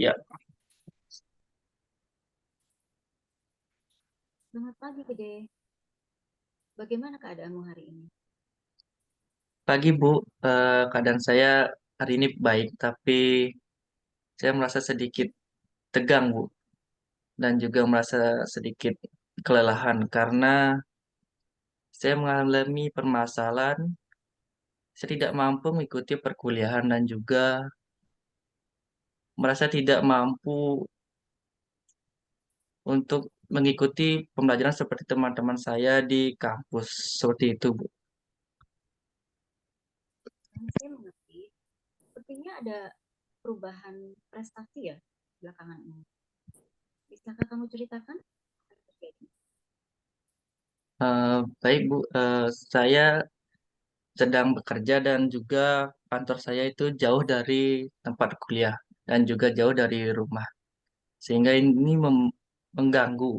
Ya, Selamat pagi, Gede. Bagaimana keadaanmu hari ini? pagi Bu. Keadaan saya hari ini baik, tapi saya merasa sedikit tegang Bu, dan juga merasa sedikit kelelahan karena saya mengalami permasalahan. Saya tidak mampu mengikuti perkuliahan dan juga merasa tidak mampu untuk mengikuti pembelajaran seperti teman-teman saya di kampus. Seperti itu Bu. Saya mengerti, sepertinya ada perubahan prestasi ya belakangan ini. Bisakah kamu ceritakan apa yang terjadi? Baik Bu, saya sedang bekerja dan juga kantor saya itu jauh dari tempat kuliah dan juga jauh dari rumah. Sehingga ini mengganggu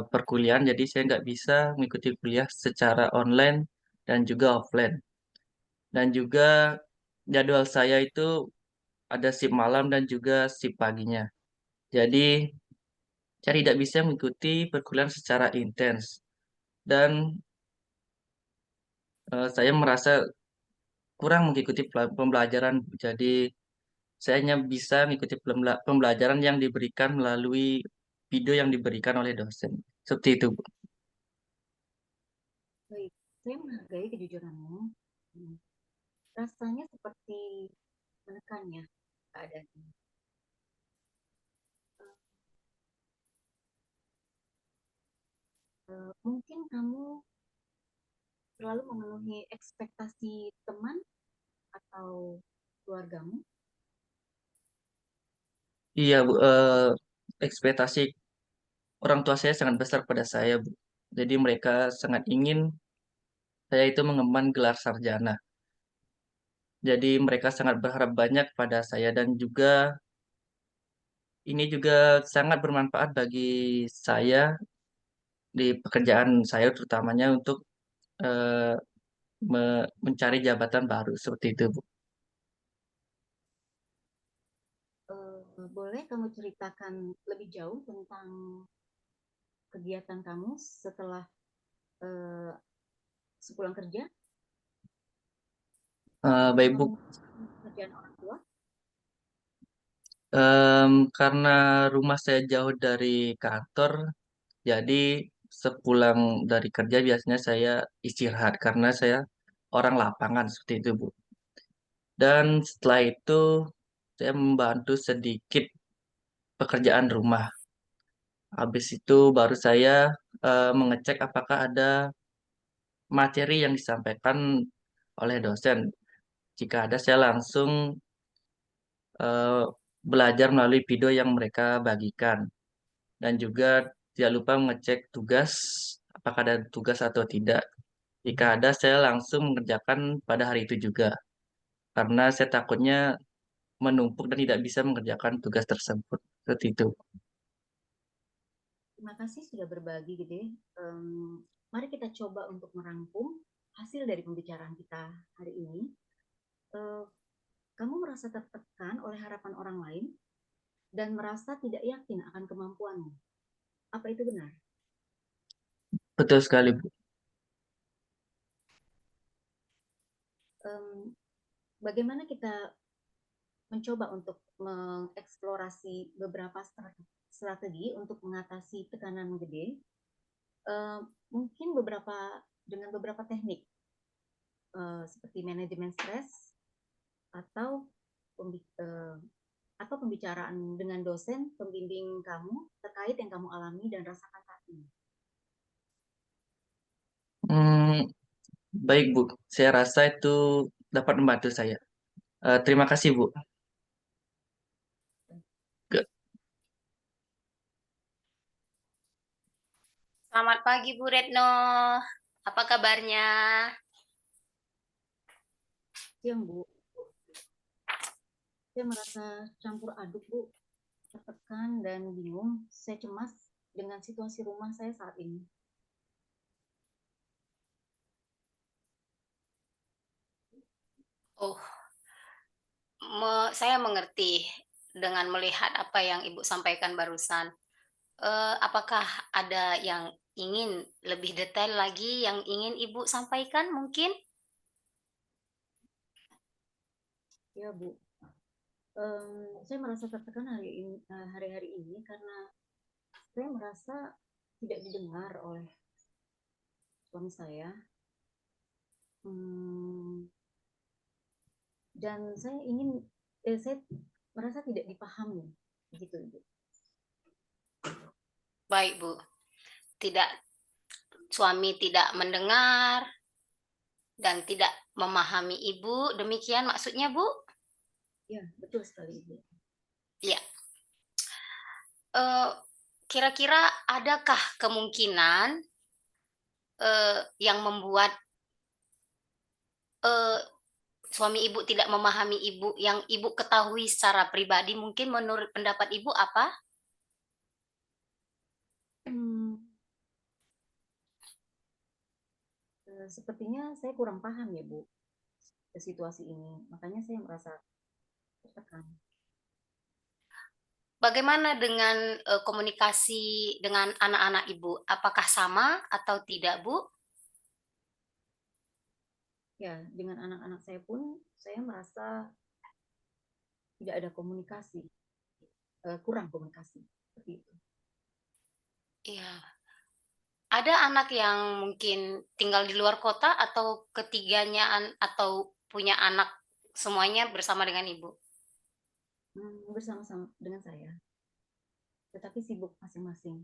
perkuliahan, jadi saya nggak bisa mengikuti kuliah secara online dan juga offline. Dan juga jadwal saya itu ada shift malam dan juga shift paginya. Jadi saya tidak bisa mengikuti perkuliahan secara intens. Dan saya merasa kurang mengikuti pembelajaran. Jadi saya hanya bisa mengikuti pembelajaran yang diberikan melalui video yang diberikan oleh dosen. Seperti itu, Bu. Baik, saya menghargai kejujuranmu. Hmm, Rasanya seperti menekan ya keadaan ini. Mungkin kamu selalu memenuhi ekspektasi teman atau keluargamu. Iya, Bu. Ekspektasi orang tua saya sangat besar pada saya, Bu. Jadi mereka sangat ingin saya itu mengemban gelar sarjana. Jadi mereka sangat berharap banyak pada saya dan juga ini juga sangat bermanfaat bagi saya di pekerjaan saya terutamanya untuk eh, mencari jabatan baru seperti itu, Bu. Boleh kamu ceritakan lebih jauh tentang kegiatan kamu setelah eh, sepulang kerja? Apakah Baik, kamu Bu. mengerjakan pekerjaan orang tua? Karena rumah saya jauh dari kantor, jadi sepulang dari kerja biasanya saya istirahat karena saya orang lapangan seperti itu, Bu. Dan setelah itu saya membantu sedikit pekerjaan rumah. Habis itu baru saya mengecek apakah ada materi yang disampaikan oleh dosen. Jika ada, saya langsung eh, belajar melalui video yang mereka bagikan. Dan juga tidak lupa mengecek tugas, apakah ada tugas atau tidak. Jika ada, saya langsung mengerjakan pada hari itu juga. Karena saya takutnya menumpuk dan tidak bisa mengerjakan tugas tersebut. Seperti itu. Terima kasih sudah berbagi, Gede. Mari kita coba untuk merangkum hasil dari pembicaraan kita hari ini. Eh, Kamu merasa tertekan oleh harapan orang lain dan merasa tidak yakin akan kemampuanmu. Apa itu benar? Betul sekali, Bu. Em, Bagaimana kita mencoba untuk mengeksplorasi beberapa strategi untuk mengatasi tekanan gede? Eh, Mungkin dengan beberapa teknik seperti manajemen stres atau atau pembicaraan dengan dosen pembimbing kamu terkait yang kamu alami dan rasakan saat ini. Hmm, baik, Bu. Saya rasa itu dapat membantu saya. Terima kasih, Bu. Ke- Selamat pagi Bu Retno. Apa kabarnya? Siang Bu, saya merasa campur aduk Bu, tertekan dan bingung. Saya cemas dengan situasi rumah saya saat ini. Oh, saya mengerti. dengan melihat apa yang Ibu sampaikan barusan. Apakah ada yang ingin lebih detail lagi yang ingin Ibu sampaikan mungkin? Ya, Bu. Saya merasa tertekan hari-hari ini karena saya merasa tidak didengar oleh suami saya. Dan saya merasa tidak dipahami, gitu, Ibu. Baik, Bu. Suami tidak mendengar dan tidak memahami Ibu, demikian maksudnya, Bu? Ya, betul sekali, Ibu. Ya. Kira-kira adakah kemungkinan yang membuat suami Ibu tidak memahami Ibu yang Ibu ketahui secara pribadi, mungkin menurut pendapat Ibu apa? Sepertinya saya kurang paham ya, Bu, ke situasi ini. Makanya saya merasa tertekan. Bagaimana dengan komunikasi dengan anak-anak Ibu? Apakah sama atau tidak, Bu? Ya, dengan anak-anak saya pun saya merasa tidak ada komunikasi, kurang komunikasi seperti itu. Iya. Ada anak yang mungkin tinggal di luar kota atau ketiganya atau punya anak semuanya bersama dengan Ibu? Bersama-sama dengan saya, tetapi sibuk masing-masing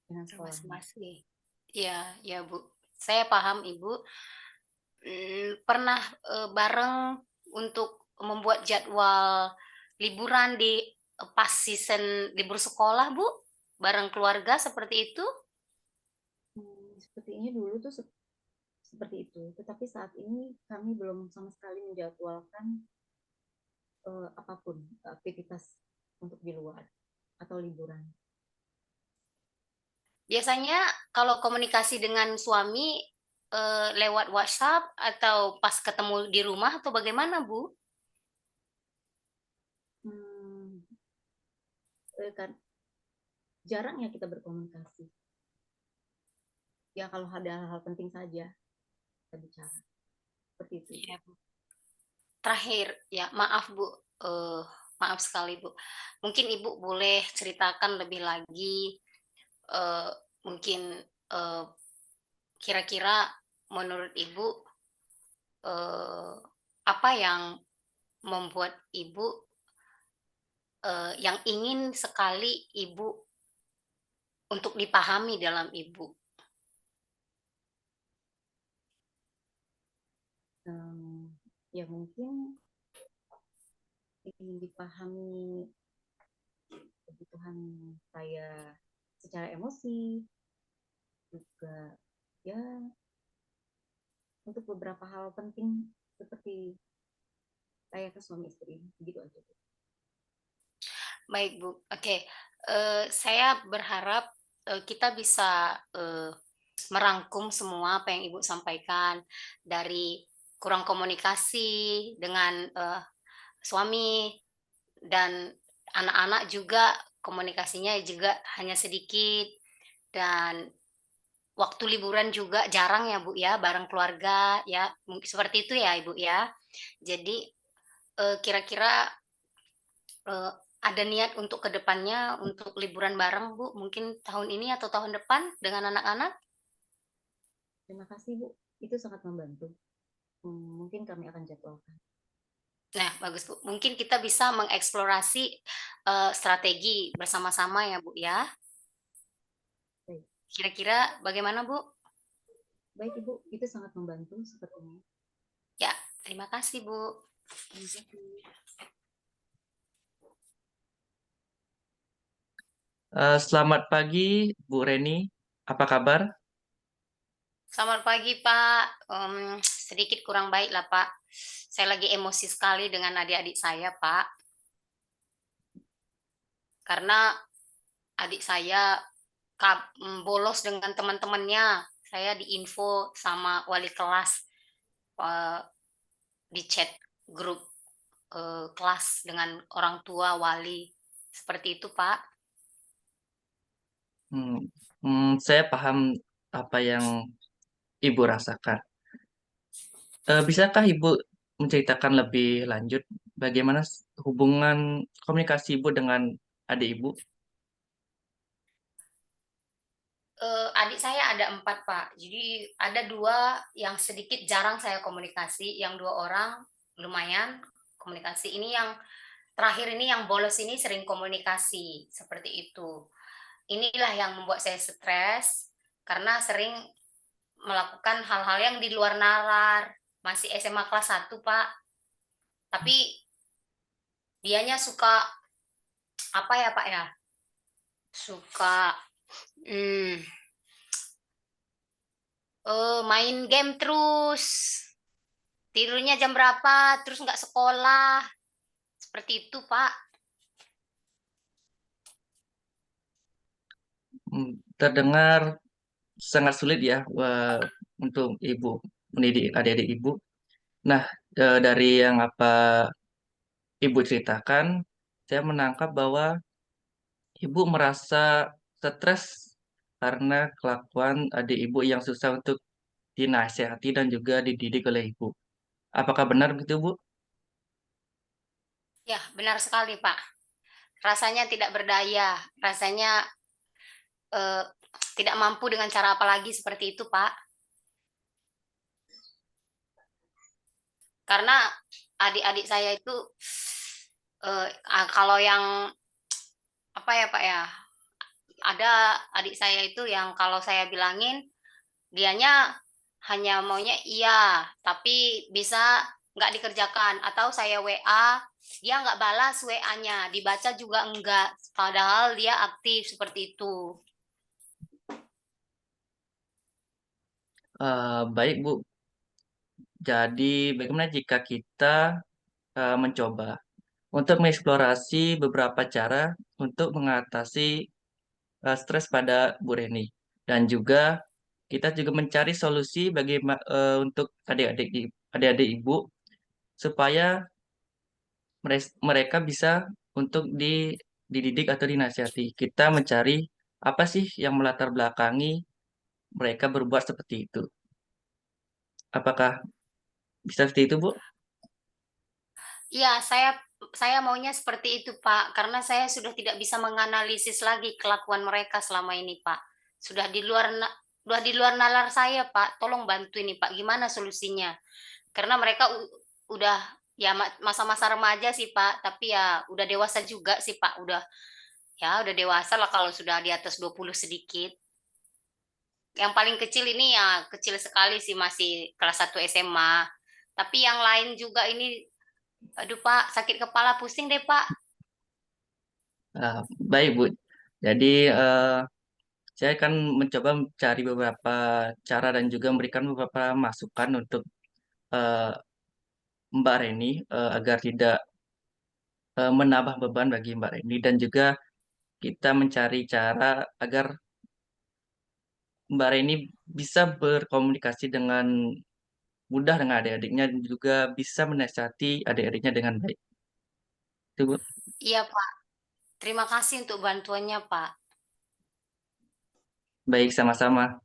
dengan sekolahnya. Masing-masing. Iya, ya Bu. Saya paham Ibu. Pernah bareng untuk membuat jadwal liburan di pas season libur sekolah, Bu? Bareng keluarga seperti itu? Sepertinya dulu tuh seperti itu, tetapi saat ini kami belum sama sekali menjadwalkan apapun aktivitas untuk di luar atau liburan. Biasanya kalau komunikasi dengan suami lewat WhatsApp atau pas ketemu di rumah atau bagaimana, Bu? Kan jarang ya kita berkomunikasi. Ya kalau ada hal-hal penting saja kita bicara. Seperti itu. Ya, Bu. Terakhir, ya maaf Bu, maaf sekali Bu. Mungkin Ibu boleh ceritakan lebih lagi, mungkin kira-kira menurut Ibu apa yang membuat Ibu yang ingin sekali Ibu untuk dipahami dalam Ibu? Ya mungkin ingin dipahami kebutuhan saya secara emosi, juga ya untuk beberapa hal penting seperti saya ke suami istri, begitu aja. Baik Bu, oke. Saya berharap kita bisa merangkum semua apa yang Ibu sampaikan dari kurang komunikasi dengan suami dan anak-anak juga komunikasinya juga hanya sedikit dan waktu liburan juga jarang ya Bu ya bareng keluarga ya mungkin seperti itu ya Ibu ya. Jadi kira-kira ada niat untuk kedepannya untuk liburan bareng Bu mungkin tahun ini atau tahun depan dengan anak-anak? Terima kasih Bu, itu sangat membantu. Mungkin kami akan jadwalkan. Nah, bagus Bu. Mungkin kita bisa mengeksplorasi strategi bersama-sama ya Bu ya. Baik. Kira-kira bagaimana Bu? Baik Ibu, itu sangat membantu sepertinya. Ya, terima kasih Bu. Terima kasih. Selamat pagi, Bu Reni. Apa kabar? Selamat pagi Pak. Sedikit kurang baik lah Pak. Saya lagi emosi sekali dengan adik-adik saya Pak. Karena adik saya bolos dengan teman-temannya. Saya diinfo sama wali kelas di chat grup kelas dengan orang tua, wali. Seperti itu, Pak. Hmm, saya paham apa yang Ibu rasakan. Bisakah Ibu menceritakan lebih lanjut bagaimana hubungan komunikasi Ibu dengan adik Ibu? Adik saya ada 4, Pak. Jadi ada 2 yang sedikit jarang saya komunikasi, yang 2 orang lumayan komunikasi. Ini yang terakhir ini yang bolos ini sering komunikasi, seperti itu. Inilah yang membuat saya stres karena sering melakukan hal-hal yang di luar nalar. Masih SMA kelas 1, Pak. Tapi dianya suka apa ya, Pak ya? Suka hmm, main game terus. Tidurnya jam berapa, terus nggak sekolah. Seperti itu, Pak. Terdengar sangat sulit ya untuk Ibu mendidik adik-adik Ibu. Nah, dari yang apa Ibu ceritakan, saya menangkap bahwa Ibu merasa stres karena kelakuan adik Ibu yang susah untuk dinasihati dan juga dididik oleh Ibu. Apakah benar begitu, Bu? Ya, benar sekali, Pak. Rasanya tidak berdaya, rasanya eh, tidak mampu dengan cara apa lagi seperti itu, Pak. Karena adik-adik saya itu kalau yang apa ya, Pak ya, ada adik saya itu yang kalau saya bilangin dianya hanya maunya iya, tapi bisa nggak dikerjakan. Atau saya WA, dia nggak balas WA-nya, dibaca juga enggak, padahal dia aktif seperti itu. Baik, Bu. Jadi, bagaimana jika kita mencoba untuk mengeksplorasi beberapa cara untuk mengatasi stres pada Bu Reni dan juga kita juga mencari solusi bagaimana untuk adik-adik Ibu supaya mereka bisa untuk dididik atau dinasihati. Kita mencari apa sih yang melatar belakangi mereka berbuat seperti itu. Apakah bisa seperti itu, Bu? Iya, saya maunya seperti itu, Pak, karena saya sudah tidak bisa menganalisis lagi kelakuan mereka selama ini, Pak. Sudah di luar sudah di luar nalar saya, Pak. Tolong bantu ini, Pak. Gimana solusinya? Karena mereka udah ya masa-masa remaja sih, Pak, tapi ya udah dewasa juga sih, Pak. Udah dewasa lah kalau sudah di atas 20 sedikit. Yang paling kecil ini ya kecil sekali sih, masih kelas 1 SMA. Tapi yang lain juga ini, aduh Pak, sakit kepala pusing deh Pak. Ah, baik, Bu. Jadi, saya akan mencoba mencari beberapa cara dan juga memberikan beberapa masukan untuk eh, Mbak Reni agar tidak menambah beban bagi Mbak Reni dan juga kita mencari cara agar Mbak Reni bisa berkomunikasi dengan mudah dengan adik-adiknya dan juga bisa menasihati adik-adiknya dengan baik. Itu, Bu. Iya Pak, terima kasih untuk bantuannya Pak. Baik, sama-sama.